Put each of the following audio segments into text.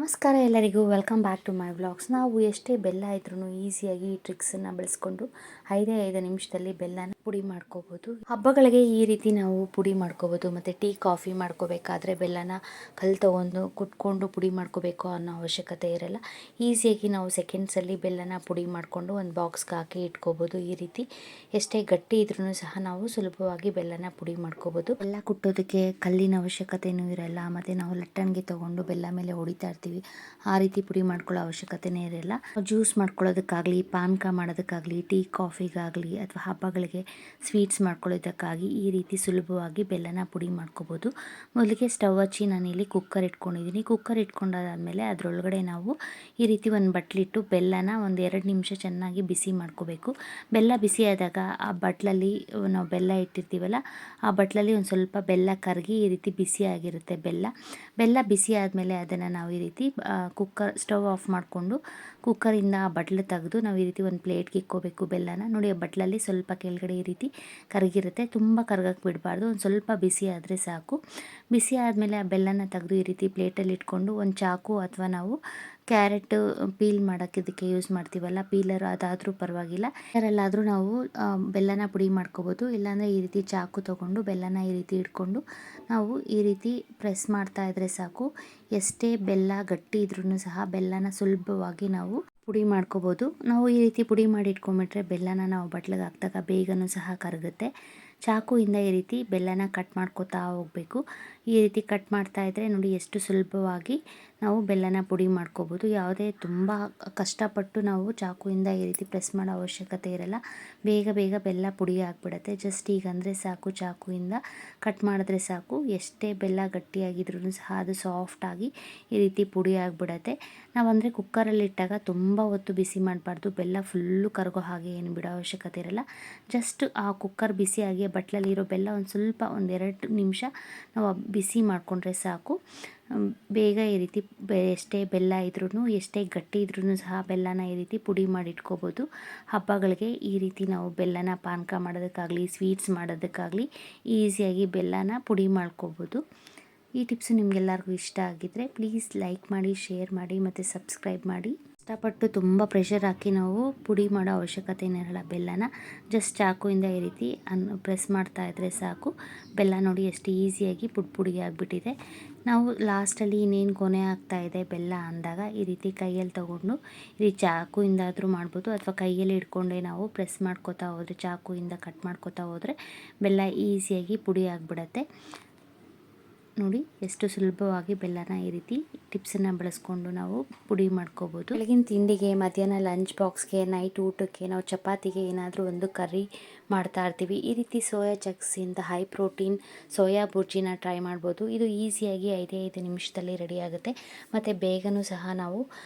ನಮಸ್ಕಾರ ಎಲ್ಲರಿಗೂ, welcome back to my vlogs. ನಾವು ಎಷ್ಟೇ ಬೆಲ್ಲ ಇದ್ರೂ ಈಸಿಯಾಗಿ ಈ ಟ್ರಿಕ್ಸನ್ನು ಬಳಸ್ಕೊಂಡು 5 ನಿಮಿಷದಲ್ಲಿ ಬೆಲ್ಲನ ಪುಡಿ ಮಾಡ್ಕೋಬೋದು. ಹಬ್ಬಗಳಿಗೆ ಈ ರೀತಿ ನಾವು ಪುಡಿ ಮಾಡ್ಕೋಬೋದು. ಮತ್ತು ಟೀ ಕಾಫಿ ಮಾಡ್ಕೋಬೇಕಾದ್ರೆ ಬೆಲ್ಲನ ಕಲ್ಲು ತೊಗೊಂಡು ಕುಟ್ಕೊಂಡು ಪುಡಿ ಮಾಡ್ಕೋಬೇಕು ಅನ್ನೋ ಅವಶ್ಯಕತೆ ಇರಲ್ಲ. ಈಸಿಯಾಗಿ ನಾವು ಸೆಕೆಂಡ್ಸಲ್ಲಿ ಬೆಲ್ಲನ ಪುಡಿ ಮಾಡಿಕೊಂಡು ಒಂದು ಬಾಕ್ಸ್ಗೆ ಹಾಕಿ ಇಟ್ಕೋಬೋದು. ಈ ರೀತಿ ಎಷ್ಟೇ ಗಟ್ಟಿ ಇದ್ರೂ ಸಹ ನಾವು ಸುಲಭವಾಗಿ ಬೆಲ್ಲನ ಪುಡಿ ಮಾಡ್ಕೋಬೋದು. ಬೆಲ್ಲ ಕುಟ್ಟೋದಕ್ಕೆ ಕಲ್ಲಿನ ಅವಶ್ಯಕತೆಯೂ ಇರಲ್ಲ. ಮತ್ತು ನಾವು ಲಟ್ಟಣಿಗೆ ತೊಗೊಂಡು ಬೆಲ್ಲ ಮೇಲೆ ಹೊಡಿತಾ ಇರ್ತೀವಿ, ಆ ರೀತಿ ಪುಡಿ ಮಾಡ್ಕೊಳ್ಳೋ ಅವಶ್ಯಕತೆನೇ ಇರಲ್ಲ. ಜ್ಯೂಸ್ ಮಾಡ್ಕೊಳ್ಳೋದಕ್ಕಾಗಲಿ, ಪಾನಕ ಮಾಡೋದಕ್ಕಾಗಲಿ, ಟೀ ಕಾಫಿಗಾಗಲಿ ಅಥವಾ ಹಬ್ಬಗಳಿಗೆ ಸ್ವೀಟ್ಸ್ ಮಾಡ್ಕೊಳ್ಳೋದಕ್ಕಾಗಿ ಈ ರೀತಿ ಸುಲಭವಾಗಿ ಬೆಲ್ಲನ ಪುಡಿ ಮಾಡ್ಕೋಬೋದು. ಮೊದಲಿಗೆ ಸ್ಟವ್ ಹಚ್ಚಿ ನಾನಿಲ್ಲಿ ಕುಕ್ಕರ್ ಇಟ್ಕೊಂಡಿದ್ದೀನಿ. ಕುಕ್ಕರ್ ಇಟ್ಕೊಂಡಾದ್ಮೇಲೆ ಅದರೊಳಗಡೆ ನಾವು ಈ ರೀತಿ ಒಂದು ಬಟ್ಲಿಟ್ಟು ಬೆಲ್ಲನ ಒಂದು 2 ನಿಮಿಷ ಚೆನ್ನಾಗಿ ಬಿಸಿ ಮಾಡ್ಕೋಬೇಕು. ಬೆಲ್ಲ ಬಿಸಿ ಆದಾಗ ಆ ಬಟ್ಲಲ್ಲಿ ನಾವು ಬೆಲ್ಲ ಇಟ್ಟಿರ್ತೀವಲ್ಲ, ಆ ಬಟ್ಲಲ್ಲಿ ಒಂದು ಸ್ವಲ್ಪ ಬೆಲ್ಲ ಕರಗಿ ಈ ರೀತಿ ಬಿಸಿಯಾಗಿರುತ್ತೆ ಬೆಲ್ಲ ಬಿಸಿ ಆದಮೇಲೆ ಅದನ್ನು ನಾವು ಈ ರೀತಿ ಕುಕ್ಕರ್ ಸ್ಟವ್ ಆಫ್ ಮಾಡಿಕೊಂಡು ಕುಕ್ಕರಿಂದ ಆ ಬಟ್ಲು ತೆಗೆದು ನಾವು ಈ ರೀತಿ ಒಂದು ಪ್ಲೇಟ್ಗೆ ಇಕ್ಕೋಬೇಕು. ಬೆಲ್ಲನ ನೋಡಿ, ಆ ಬಟ್ಲಲ್ಲಿ ಸ್ವಲ್ಪ ಕೆಳಗಡೆ ಈ ರೀತಿ ಕರಗಿರುತ್ತೆ. ತುಂಬ ಕರಗಕ್ಕೆ ಬಿಡಬಾರ್ದು, ಒಂದು ಸ್ವಲ್ಪ ಬಿಸಿ ಆದರೆ ಸಾಕು. ಬಿಸಿ ಆದಮೇಲೆ ಆ ಬೆಲ್ಲನ ತೆಗೆದು ಈ ರೀತಿ ಪ್ಲೇಟಲ್ಲಿ ಇಟ್ಕೊಂಡು ಒಂದು ಚಾಕು ಅಥವಾ ನಾವು ಕ್ಯಾರೆಟ್ ಪೀಲ್ ಮಾಡೋಕ್ಕೆ ಇದಕ್ಕೆ ಯೂಸ್ ಮಾಡ್ತೀವಲ್ಲ, ಪೀಲರ್ ಅದಾದರೂ ಪರವಾಗಿಲ್ಲ, ಯಾರಲ್ಲಾದರೂ ನಾವು ಬೆಲ್ಲನ ಪುಡಿ ಮಾಡ್ಕೋಬೋದು. ಇಲ್ಲಾಂದರೆ ಈ ರೀತಿ ಚಾಕು ತೊಗೊಂಡು ಬೆಲ್ಲನ ಈ ರೀತಿ ಇಟ್ಕೊಂಡು ನಾವು ಈ ರೀತಿ ಪ್ರೆಸ್ ಮಾಡ್ತಾ ಇದ್ದರೆ ಸಾಕು. ಎಷ್ಟೇ ಬೆಲ್ಲ ಗಟ್ಟಿ ಇದ್ರೂ ಸಹ ಬೆಲ್ಲನ ಸುಲಭವಾಗಿ ನಾವು ಪುಡಿ ಮಾಡ್ಕೋಬೋದು. ನಾವು ಈ ರೀತಿ ಪುಡಿ ಮಾಡಿ ಇಟ್ಕೊಂಡ್ಬಿಟ್ರೆ ಬೆಲ್ಲನ ನಾವು ಬಟ್ಲಿಗೆ ಹಾಕಿದಾಗ ಬೇಗನೂ ಸಹ ಕರಗುತ್ತೆ. ಚಾಕುಯಿಂದ ಈ ರೀತಿ ಬೆಲ್ಲನ ಕಟ್ ಮಾಡ್ಕೋತಾ ಹೋಗಬೇಕು. ಈ ರೀತಿ ಕಟ್ ಮಾಡ್ತಾ ಇದ್ದರೆ ನೋಡಿ ಎಷ್ಟು ಸುಲಭವಾಗಿ ನಾವು ಬೆಲ್ಲನ ಪುಡಿ ಮಾಡ್ಕೋಬೋದು. ಯಾವುದೇ ತುಂಬ ಕಷ್ಟಪಟ್ಟು ನಾವು ಚಾಕುಯಿಂದ ಈ ರೀತಿ ಪ್ರೆಸ್ ಮಾಡೋ ಅವಶ್ಯಕತೆ ಇರಲ್ಲ. ಬೇಗ ಬೆಲ್ಲ ಪುಡಿ ಆಗಿಬಿಡುತ್ತೆ. ಜಸ್ಟ್ ಈಗಂದರೆ ಸಾಕು, ಚಾಕುಯಿಂದ ಕಟ್ ಮಾಡಿದ್ರೆ ಸಾಕು. ಎಷ್ಟೇ ಬೆಲ್ಲ ಗಟ್ಟಿಯಾಗಿದ್ರೂ ಸಹ ಅದು ಸಾಫ್ಟಾಗಿ ಈ ರೀತಿ ಪುಡಿ ಆಗಿಬಿಡತ್ತೆ. ನಾವಂದರೆ ಕುಕ್ಕರಲ್ಲಿ ಇಟ್ಟಾಗ ತುಂಬ ಹೊತ್ತು ಬಿಸಿ ಮಾಡಬಾರ್ದು. ಬೆಲ್ಲ ಫುಲ್ಲು ಕರಗೋ ಹಾಗೆ ಏನು ಬಿಡೋ ಅವಶ್ಯಕತೆ ಇರಲ್ಲ. ಜಸ್ಟ್ ಆ ಕುಕ್ಕರ್ ಬಿಸಿಯಾಗಿ ಬಟ್ಲಲ್ಲಿರೋ ಬೆಲ್ಲ ಒಂದು ಸ್ವಲ್ಪ 1-2 ನಿಮಿಷ ನಾವು ಬಿಸಿ ಮಾಡಿಕೊಂಡ್ರೆ ಸಾಕು. ಬೇಗ ಈ ರೀತಿ ಎಷ್ಟೇ ಬೆಲ್ಲ ಇದ್ರೂ, ಎಷ್ಟೇ ಗಟ್ಟಿ ಇದ್ರೂ ಸಹ ಬೆಲ್ಲನ ಈ ರೀತಿ ಪುಡಿ ಮಾಡಿ ಇಟ್ಕೋಬೋದು. ಹಬ್ಬಗಳಿಗೆ ಈ ರೀತಿ ನಾವು ಬೆಲ್ಲನ ಪಾನಕ ಮಾಡೋದಕ್ಕಾಗಲಿ, ಸ್ವೀಟ್ಸ್ ಮಾಡೋದಕ್ಕಾಗಲಿ ಈಸಿಯಾಗಿ ಬೆಲ್ಲನ ಪುಡಿ ಮಾಡ್ಕೋಬೋದು. ಈ ಟಿಪ್ಸು ನಿಮಗೆಲ್ಲರಿಗೂ ಇಷ್ಟ ಆಗಿದ್ದರೆ ಪ್ಲೀಸ್ ಲೈಕ್ ಮಾಡಿ, ಶೇರ್ ಮಾಡಿ ಮತ್ತು ಸಬ್ಸ್ಕ್ರೈಬ್ ಮಾಡಿ. ಕಷ್ಟಪಟ್ಟು ತುಂಬ ಪ್ರೆಷರ್ ಹಾಕಿ ನಾವು ಪುಡಿ ಮಾಡೋ ಅವಶ್ಯಕತೆನೇ ಇರಲ್ಲ. ಬೆಲ್ಲನ ಜಸ್ಟ್ ಚಾಕುಯಿಂದ ಈ ರೀತಿ ಪ್ರೆಸ್ ಮಾಡ್ತಾ ಇದ್ದರೆ ಸಾಕು. ಬೆಲ್ಲ ನೋಡಿ ಎಷ್ಟು ಈಸಿಯಾಗಿ ಪುಡಿ ಆಗಿಬಿಟ್ಟಿದೆ. ನಾವು ಲಾಸ್ಟಲ್ಲಿ ಇನ್ನೇನು ಕೊನೆ ಆಗ್ತಾ ಇದೆ ಬೆಲ್ಲ ಅಂದಾಗ ಈ ರೀತಿ ಕೈಯಲ್ಲಿ ತೊಗೊಂಡು ಈ ರೀತಿ ಚಾಕುಯಿಂದಾದರೂ ಮಾಡ್ಬೋದು, ಅಥವಾ ಕೈಯಲ್ಲಿ ಹಿಡ್ಕೊಂಡೇ ನಾವು ಪ್ರೆಸ್ ಮಾಡ್ಕೋತಾ ಹೋದರೆ, ಚಾಕುಯಿಂದ ಕಟ್ ಮಾಡ್ಕೋತಾ ಹೋದರೆ ಬೆಲ್ಲ ಈಸಿಯಾಗಿ ಪುಡಿ ಆಗಿಬಿಡತ್ತೆ. ನೋಡಿ ಎಷ್ಟು ಸುಲಭವಾಗಿ ಬೆಲ್ಲನ ಈ ರೀತಿ ಟಿಪ್ಸನ್ನು ಬಳಸ್ಕೊಂಡು ನಾವು ಪುಡಿ ಮಾಡ್ಕೋಬೋದು. ಬೆಳಗಿನ ತಿಂಡಿಗೆ, ಮಧ್ಯಾಹ್ನ ಲಂಚ್ ಬಾಕ್ಸ್ಗೆ, ನೈಟ್ ಊಟಕ್ಕೆ ನಾವು ಚಪಾತಿಗೆ ಏನಾದರೂ ಒಂದು ಕರ್ರಿ ಮಾಡ್ತಾ ಇರ್ತೀವಿ. ಈ ರೀತಿ ಸೋಯಾ ಚಂಕ್ಸಿಂದ ಹೈ ಪ್ರೋಟೀನ್ ಸೋಯಾ ಬುರ್ಜಿನ ಟ್ರೈ ಮಾಡ್ಬೋದು. ಇದು ಈಸಿಯಾಗಿ 5 ನಿಮಿಷದಲ್ಲಿ ರೆಡಿ ಆಗುತ್ತೆ. ಮತ್ತು ಬೇಗನೂ ಸಹ ನಾವು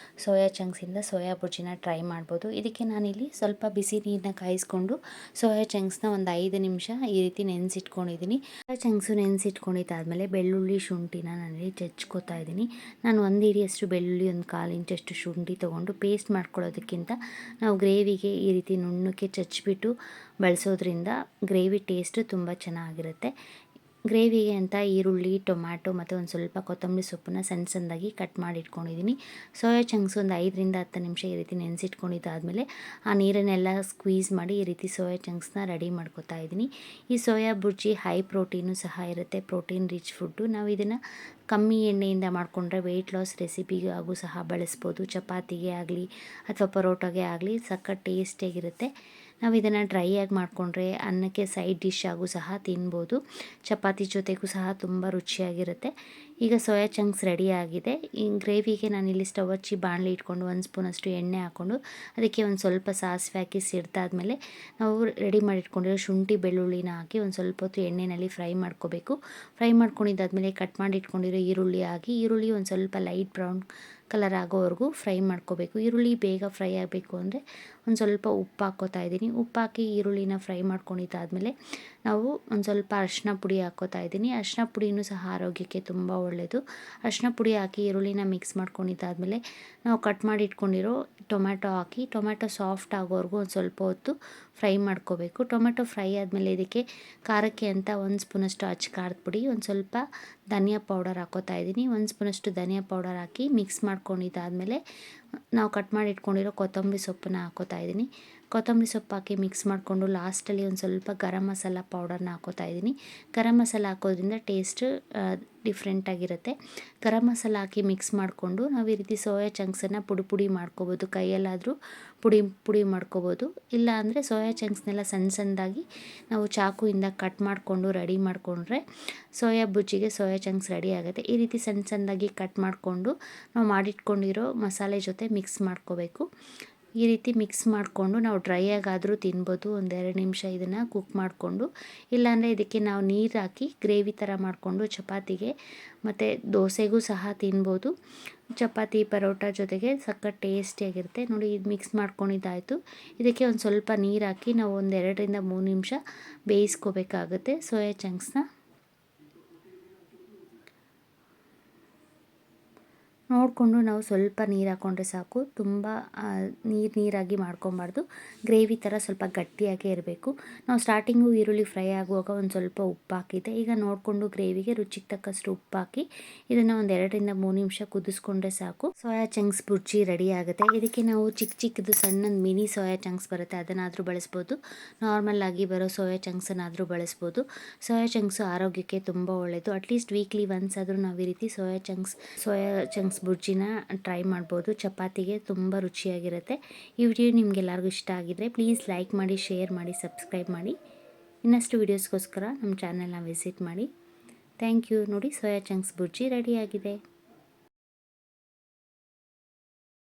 ಸೋಯಾ ಚಂಕ್ಸಿಂದ ಸೋಯಾ ಬುರ್ಜಿನ ಟ್ರೈ ಮಾಡ್ಬೋದು. ಇದಕ್ಕೆ ನಾನಿಲ್ಲಿ ಸ್ವಲ್ಪ ಬಿಸಿ ನೀರನ್ನ ಕಾಯಿಸ್ಕೊಂಡು ಸೋಯಾ ಚಂಕ್ಸ್ನ ಒಂದು 5 ನಿಮಿಷ ಈ ರೀತಿ ನೆನೆಸಿಟ್ಕೊಂಡಿದ್ದೀನಿ. ಸೋಯಾ ಚಂಕ್ಸು ನೆನೆಸಿಟ್ಕೊಂಡಿದ್ದಾದಮೇಲೆ ಬೆಳ್ಳುಳ್ಳಿ, ಶುಂಠಿನ ನಾನಿಲ್ಲಿ ಜಜ್ಕೋತಾ ಇದ್ದೀನಿ. ನಾನು 1 ಹಿಡಿಯಷ್ಟು ಬೆಳ್ಳುಳ್ಳಿ, 1/4 ಇಂಚಷ್ಟು ಶುಂಠಿ ತೊಗೊಂಡು ಪೇಸ್ಟ್ ಮಾಡ್ಕೊಳ್ಳೋದಕ್ಕಿಂತ ನಾವು ಗ್ರೇವಿಗೆ ಈ ರೀತಿ ನುಣ್ಣಕ್ಕೆ ಚಚ್ಚಿಬಿಟ್ಟು ಬಳಸೋದ್ರಿಂದ ಗ್ರೇವಿ ಟೇಸ್ಟ್ ತುಂಬ ಚೆನ್ನಾಗಿರುತ್ತೆ. ಗ್ರೇವಿಗೆ ಅಂತ ಈರುಳ್ಳಿ, ಟೊಮ್ಯಾಟೊ ಮತ್ತು ಒಂದು ಸ್ವಲ್ಪ ಕೊತ್ತಂಬರಿ ಸೊಪ್ಪನ್ನ ಸಣ್ಣದಾಗಿ ಕಟ್ ಮಾಡಿ ಇಟ್ಕೊಂಡಿದ್ದೀನಿ. ಸೋಯಾ ಚಂಕ್ಸ್ ಒಂದು 5-10 ನಿಮಿಷ ಈ ರೀತಿ ನೆನೆಸಿಟ್ಕೊಂಡಿದ್ದಾದಮೇಲೆ ಆ ನೀರನ್ನೆಲ್ಲ ಸ್ಕ್ವೀಸ್ ಮಾಡಿ ಈ ರೀತಿ ಸೋಯಾ ಚಂಕ್ಸ್ನ ರೆಡಿ ಮಾಡ್ಕೊತಾ ಇದ್ದೀನಿ. ಈ ಸೋಯಾ ಬುರ್ಜಿ ಹೈ ಪ್ರೋಟೀನು ಸಹ ಇರುತ್ತೆ, ಪ್ರೋಟೀನ್ ರಿಚ್ ಫುಡ್ಡು. ನಾವು ಇದನ್ನು ಕಮ್ಮಿ ಎಣ್ಣೆಯಿಂದ ಮಾಡಿಕೊಂಡ್ರೆ ವೆಯ್ಟ್ ಲಾಸ್ ರೆಸಿಪಿಗಾಗೂ ಸಹ ಬಳಸ್ಬೋದು. ಚಪಾತಿಗೆ ಆಗಲಿ ಅಥವಾ ಪರೋಟಾಗೆ ಆಗಲಿ ಸಖತ್ ಟೇಸ್ಟಿಯಾಗಿರುತ್ತೆ. ನಾವು ಇದನ್ನು ಡ್ರೈಯಾಗಿ ಮಾಡಿಕೊಂಡ್ರೆ ಅನ್ನಕ್ಕೆ ಸೈಡ್ ಡಿಶ್ ಆಗೂ ಸಹ ತಿನ್ಬೋದು. ಚಪಾತಿ ಜೊತೆಗೂ ಸಹ ತುಂಬ ರುಚಿಯಾಗಿರುತ್ತೆ. ಈಗ ಸೋಯಾ ಚಂಕ್ಸ್ ರೆಡಿ ಆಗಿದೆ. ಈ ಗ್ರೇವಿಗೆ ನಾನಿಲ್ಲಿ ಸ್ಟವ್ ಹಚ್ಚಿ ಬಾಣಲಿ ಇಟ್ಕೊಂಡು 1 ಸ್ಪೂನಷ್ಟು ಎಣ್ಣೆ ಹಾಕ್ಕೊಂಡು ಅದಕ್ಕೆ ಒಂದು ಸ್ವಲ್ಪ ಸಾಸಿವೆ ಹಾಕಿ ಸಿಡ್ದಾದ್ಮೇಲೆ ನಾವು ರೆಡಿ ಮಾಡಿ ಇಟ್ಕೊಂಡಿರೋ ಶುಂಠಿ, ಬೆಳ್ಳುಳ್ಳಿನ ಹಾಕಿ ಒಂದು ಸ್ವಲ್ಪ ಹೊತ್ತು ಎಣ್ಣೆಯಲ್ಲಿ ಫ್ರೈ ಮಾಡ್ಕೋಬೇಕು. ಫ್ರೈ ಮಾಡ್ಕೊಂಡಿದ್ದಾದಮೇಲೆ ಕಟ್ ಮಾಡಿ ಇಟ್ಕೊಂಡಿರೋ ಈರುಳ್ಳಿ ಹಾಕಿ, ಈರುಳ್ಳಿ ಒಂದು ಸ್ವಲ್ಪ ಲೈಟ್ ಬ್ರೌನ್ ಕಲರ್ ಆಗೋವರೆಗೂ ಫ್ರೈ ಮಾಡ್ಕೋಬೇಕು. ಈರುಳ್ಳಿ ಬೇಗ ಫ್ರೈ ಆಗಬೇಕು ಅಂದರೆ ಒಂದು ಸ್ವಲ್ಪ ಉಪ್ಪು ಹಾಕ್ಕೋತಾ ಇದ್ದೀನಿ. ಉಪ್ಪು ಹಾಕಿ ಈರುಳ್ಳಿನ ಫ್ರೈ ಮಾಡ್ಕೊಂಡಿದ್ದಾದಮೇಲೆ ನಾವು ಒಂದು ಸ್ವಲ್ಪ ಅರಿಶಿನ ಪುಡಿ ಹಾಕ್ಕೋತಾ ಇದ್ದೀನಿ. ಅರಿಶಿನ ಪುಡಿನೂ ಸಹ ಆರೋಗ್ಯಕ್ಕೆ ತುಂಬ ಒಳ್ಳೆಯದು. ಅರಿಶಿನ ಪುಡಿ ಹಾಕಿ ಈರುಳ್ಳಿನ ಮಿಕ್ಸ್ ಮಾಡ್ಕೊಂಡಿದ್ದಾದಮೇಲೆ ನಾವು ಕಟ್ ಮಾಡಿ ಇಟ್ಕೊಂಡಿರೋ ಟೊಮ್ಯಾಟೊ ಹಾಕಿ, ಟೊಮ್ಯಾಟೊ ಸಾಫ್ಟ್ ಆಗೋವರೆಗೂ ಒಂದು ಸ್ವಲ್ಪ ಹೊತ್ತು ಫ್ರೈ ಮಾಡ್ಕೋಬೇಕು. ಟೊಮೆಟೊ ಫ್ರೈ ಆದಮೇಲೆ ಇದಕ್ಕೆ ಖಾರಕ್ಕೆ ಅಂತ 1 ಸ್ಪೂನಷ್ಟು ಅಚ್ಚ ಖಾರದ ಪುಡಿ, ಒಂದು ಸ್ವಲ್ಪ ಧನಿಯಾ ಪೌಡರ್ ಹಾಕೋತಾ ಇದ್ದೀನಿ. 1 ಸ್ಪೂನಷ್ಟು ಧನಿಯಾ ಪೌಡರ್ ಹಾಕಿ ಮಿಕ್ಸ್ ಮಾಡ್ಕೊಂಡಿದ್ದಾದಮೇಲೆ ನಾವು ಕಟ್ ಮಾಡಿ ಇಟ್ಕೊಂಡಿರೋ ಕೊತ್ತಂಬರಿ ಸೊಪ್ಪನ್ನ ಹಾಕೋತಾ ಇದ್ದೀನಿ. ಕೊತ್ತಂಬರಿ ಸೊಪ್ಪು ಹಾಕಿ ಮಿಕ್ಸ್ ಮಾಡಿಕೊಂಡು ಲಾಸ್ಟಲ್ಲಿ ಒಂದು ಸ್ವಲ್ಪ ಗರಂ ಮಸಾಲ ಪೌಡರ್ನ ಹಾಕೋತಾ ಇದ್ದೀನಿ. ಗರಂ ಮಸಾಲ ಹಾಕೋದ್ರಿಂದ ಟೇಸ್ಟ್ ಡಿಫ್ರೆಂಟಾಗಿರುತ್ತೆ. ಗರಂ ಮಸಾಲ ಹಾಕಿ ಮಿಕ್ಸ್ ಮಾಡಿಕೊಂಡು ನಾವು ಈ ರೀತಿ ಸೋಯಾ ಚಂಕ್ಸನ್ನು ಪುಡಿ ಮಾಡ್ಕೋಬೋದು. ಕೈಯಲ್ಲಾದರೂ ಪುಡಿ ಮಾಡ್ಕೋಬೋದು. ಇಲ್ಲ ಅಂದರೆ ಸೋಯಾ ಚಂಕ್ಸ್ನೆಲ್ಲ ಸಣ್ಣದಾಗಿ ನಾವು ಚಾಕುಯಿಂದ ಕಟ್ ಮಾಡಿಕೊಂಡು ರೆಡಿ ಮಾಡಿಕೊಂಡ್ರೆ ಸೋಯಾ ಬುಜ್ಜಿಗೆ ಸೋಯಾ ಚಂಕ್ಸ್ ರೆಡಿ ಆಗುತ್ತೆ. ಈ ರೀತಿ ಸಣ್ಣದಾಗಿ ಕಟ್ ಮಾಡಿಕೊಂಡು ನಾವು ಮಾಡಿಟ್ಕೊಂಡಿರೋ ಮಸಾಲೆ ಜೊತೆ ಮಿಕ್ಸ್ ಮಾಡ್ಕೋಬೇಕು. ಈ ರೀತಿ ಮಿಕ್ಸ್ ಮಾಡಿಕೊಂಡು ನಾವು ಡ್ರೈ ಆಗಾದರೂ ತಿನ್ಬೋದು. 1-2 ನಿಮಿಷ ಇದನ್ನು ಕುಕ್ ಮಾಡಿಕೊಂಡು, ಇಲ್ಲಾಂದರೆ ಇದಕ್ಕೆ ನಾವು ನೀರು ಹಾಕಿ ಗ್ರೇವಿ ಥರ ಮಾಡಿಕೊಂಡು ಚಪಾತಿಗೆ ಮತ್ತು ದೋಸೆಗೂ ಸಹ ತಿನ್ಬೋದು. ಚಪಾತಿ ಪರೋಟ ಜೊತೆಗೆ ಸಖತ್ ಟೇಸ್ಟಿಯಾಗಿರುತ್ತೆ. ನೋಡಿ, ಇದು ಮಿಕ್ಸ್ ಮಾಡ್ಕೊಂಡಿದ್ದಾಯಿತು. ಇದಕ್ಕೆ ಒಂದು ಸ್ವಲ್ಪ ನೀರು ಹಾಕಿ ನಾವು 2-3 ನಿಮಿಷ ಬೇಯಿಸ್ಕೋಬೇಕಾಗುತ್ತೆ ಸೋಯಾ ಚಂಕ್ಸ್ನ. ನೋಡಿಕೊಂಡು ನಾವು ಸ್ವಲ್ಪ ನೀರು ಹಾಕ್ಕೊಂಡ್ರೆ ಸಾಕು. ತುಂಬ ನೀರಾಗಿ ಮಾಡ್ಕೊಬಾರ್ದು. ಗ್ರೇವಿ ಥರ ಸ್ವಲ್ಪ ಗಟ್ಟಿಯಾಗೇ ಇರಬೇಕು. ನಾವು ಸ್ಟಾರ್ಟಿಂಗು ಈರುಳ್ಳಿ ಫ್ರೈ ಆಗುವಾಗ ಒಂದು ಸ್ವಲ್ಪ ಉಪ್ಪು ಹಾಕಿದ್ದೆ. ಈಗ ನೋಡಿಕೊಂಡು ಗ್ರೇವಿಗೆ ರುಚಿಗೆ ತಕ್ಕಷ್ಟು ಉಪ್ಪು ಹಾಕಿ ಇದನ್ನು 2-3 ನಿಮಿಷ ಕುದಿಸ್ಕೊಂಡ್ರೆ ಸಾಕು. ಸೋಯಾ ಚಂಕ್ಸ್ ಬುರ್ಜಿ ರೆಡಿ ಆಗುತ್ತೆ. ಇದಕ್ಕೆ ನಾವು ಚಿಕ್ಕದು ಸಣ್ಣ ಮಿನಿ ಸೋಯಾ ಚಂಕ್ಸ್ ಬರುತ್ತೆ, ಅದನ್ನಾದರೂ ಬಳಸ್ಬೋದು. ನಾರ್ಮಲ್ ಆಗಿ ಬರೋ ಸೋಯಾ ಚಂಕ್ಸನ್ನಾದರೂ ಬಳಸ್ಬೋದು. ಸೋಯಾ ಚಂಕ್ಸು ಆರೋಗ್ಯಕ್ಕೆ ತುಂಬ ಒಳ್ಳೆಯದು. ಅಟ್ಲೀಸ್ಟ್ ವೀಕ್ಲಿ ಒನ್ಸ್ ಆದರೂ ನಾವು ಈ ರೀತಿ ಸೋಯಾ ಚಂಕ್ಸ್ ಬುರ್ಜಿನ ಟ್ರೈ ಮಾಡ್ಬೋದು. ಚಪಾತಿಗೆ ತುಂಬ ರುಚಿಯಾಗಿರುತ್ತೆ. ಈ ವಿಡಿಯೋ ನಿಮಗೆಲ್ಲರಿಗೂ ಇಷ್ಟ ಆಗಿದ್ರೆ ಪ್ಲೀಸ್ ಲೈಕ್ ಮಾಡಿ, ಶೇರ್ ಮಾಡಿ, ಸಬ್ಸ್ಕ್ರೈಬ್ ಮಾಡಿ. ಇನ್ನಷ್ಟು ವೀಡಿಯೋಸ್ಗೋಸ್ಕರ ನಮ್ಮ ಚಾನೆಲ್ನ ವಿಸಿಟ್ ಮಾಡಿ. Thank you. ನೋಡಿ, ಸೋಯಾ ಚಂಕ್ಸ್ ಬುರ್ಜಿ ರೆಡಿಯಾಗಿದೆ.